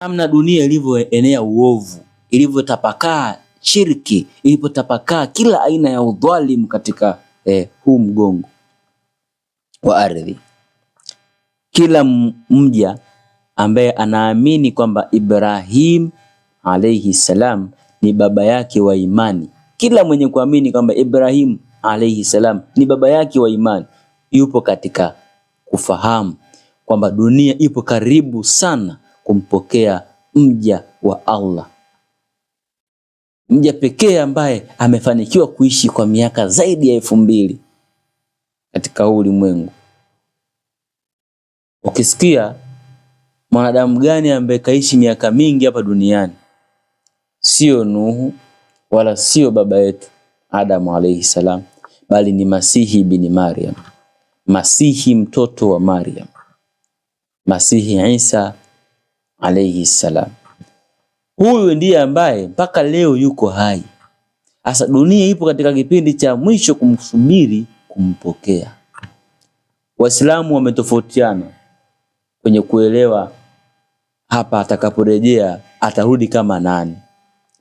namna dunia ilivyoenea uovu, ilivyotapakaa shirki, ilivyotapakaa kila aina ya udhalimu katika huu mgongo wa ardhi. Kila mja ambaye anaamini kwamba Ibrahim alayhi salam ni baba yake wa imani, kila mwenye kuamini kwamba Ibrahim alayhi salam ni baba yake wa imani, yupo katika kufahamu kwamba dunia ipo karibu sana kumpokea mja wa Allah, mja pekee ambaye amefanikiwa kuishi kwa miaka zaidi ya 2000 katika ulimwengu. Ukisikia mwanadamu gani ambaye kaishi miaka mingi hapa duniani, sio Nuhu wala sio baba yetu Adam alayhi salam, bali ni Masihi bin Maryam, Masihi mtoto wa Maryam, Masihi Isa alayhi salam. Huyu ndiye ambaye mpaka leo yuko hai. Asa dunia ipo katika kipindi cha mwisho kumsubiri kumpokea. Waislamu wametofautiana kwenye kuelewa hapa atakaporejea atarudi kama nani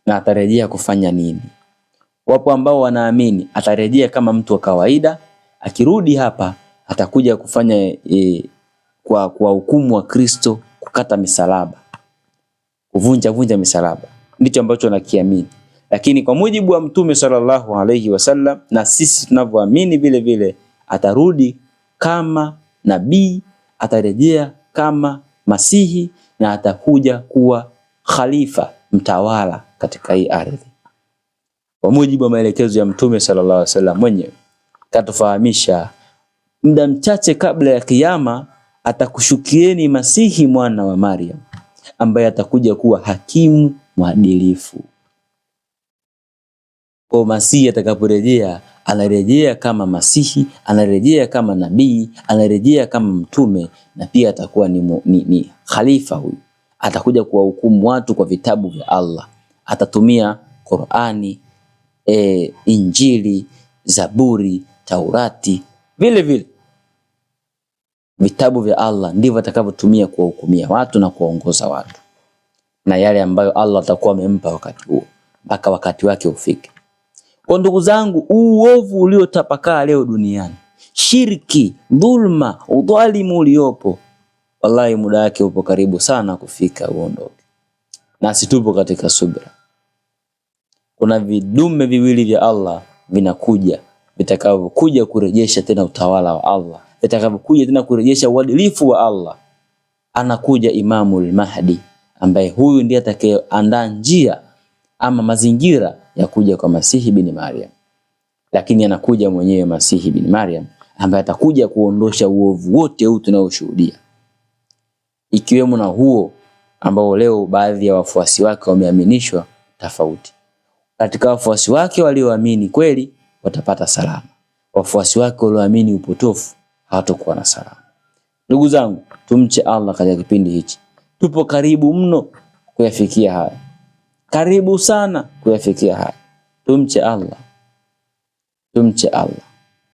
na atarejea kufanya nini. Wapo ambao wanaamini atarejea kama mtu wa kawaida, akirudi hapa atakuja kufanya kwa hukumu wa Kristo, kukata misalaba, kuvunja misalaba. Ndicho ambacho nakiamini. Lakini kwa mujibu wa Mtume sallallahu alayhi wasallam na sisi tunavyoamini vile vile, atarudi kama nabii, atarejea kama Masihi na atakuja kuwa khalifa, mtawala katika hii ardhi. Kwa mujibu wa maelekezo ya Mtume sallallahu alayhi wasallam mwenyewe katufahamisha, muda mchache kabla ya kiyama atakushukieni Masihi mwana wa Maryam, ambaye atakuja kuwa hakimu mwadilifu. Kwa Masihi atakaporejea, anarejea kama Masihi, anarejea kama nabii, anarejea kama mtume, na pia atakuwa ni khalifa. Huyu atakuja kuwahukumu watu kwa vitabu vya Allah. Atatumia Qur'ani, Injili, Zaburi, Taurati, vile vile vitabu vya Allah ndivyo atakavyotumia kuwahukumia watu na kuwaongoza watu, na yale ambayo Allah atakuwa amempa wakati huo, mpaka wakati wake ufike. Kwa ndugu zangu, uovu uliotapakaa leo duniani, shirki, dhulma, udhalimu uliopo, wallahi muda wake upo karibu sana kufika uondoke. Nasi tupo katika subra. Kuna vidume viwili vya Allah vinakuja, vitakavyokuja kurejesha tena utawala wa Allah, vitakavyokuja tena kurejesha uadilifu wa Allah. Anakuja Imamul Mahdi, ambaye huyu ndiye atakayeandaa njia ama mazingira ya kuja kwa Masihi bin Maryam. Lakini anakuja mwenyewe Masihi bin Maryam ambaye atakuja kuondosha uovu wote huu tunaoshuhudia, ikiwemo na huo ambao leo baadhi ya wafuasi wake wameaminishwa tofauti. Katika wafuasi wake walioamini kweli watapata salama, wafuasi wake walioamini upotofu hawatakuwa na salama. Ndugu zangu, tumche Allah katika kipindi hichi. Tupo karibu mno kuyafikia haya, karibu sana kuyafikia haya. Tumche Allah, tumche Allah.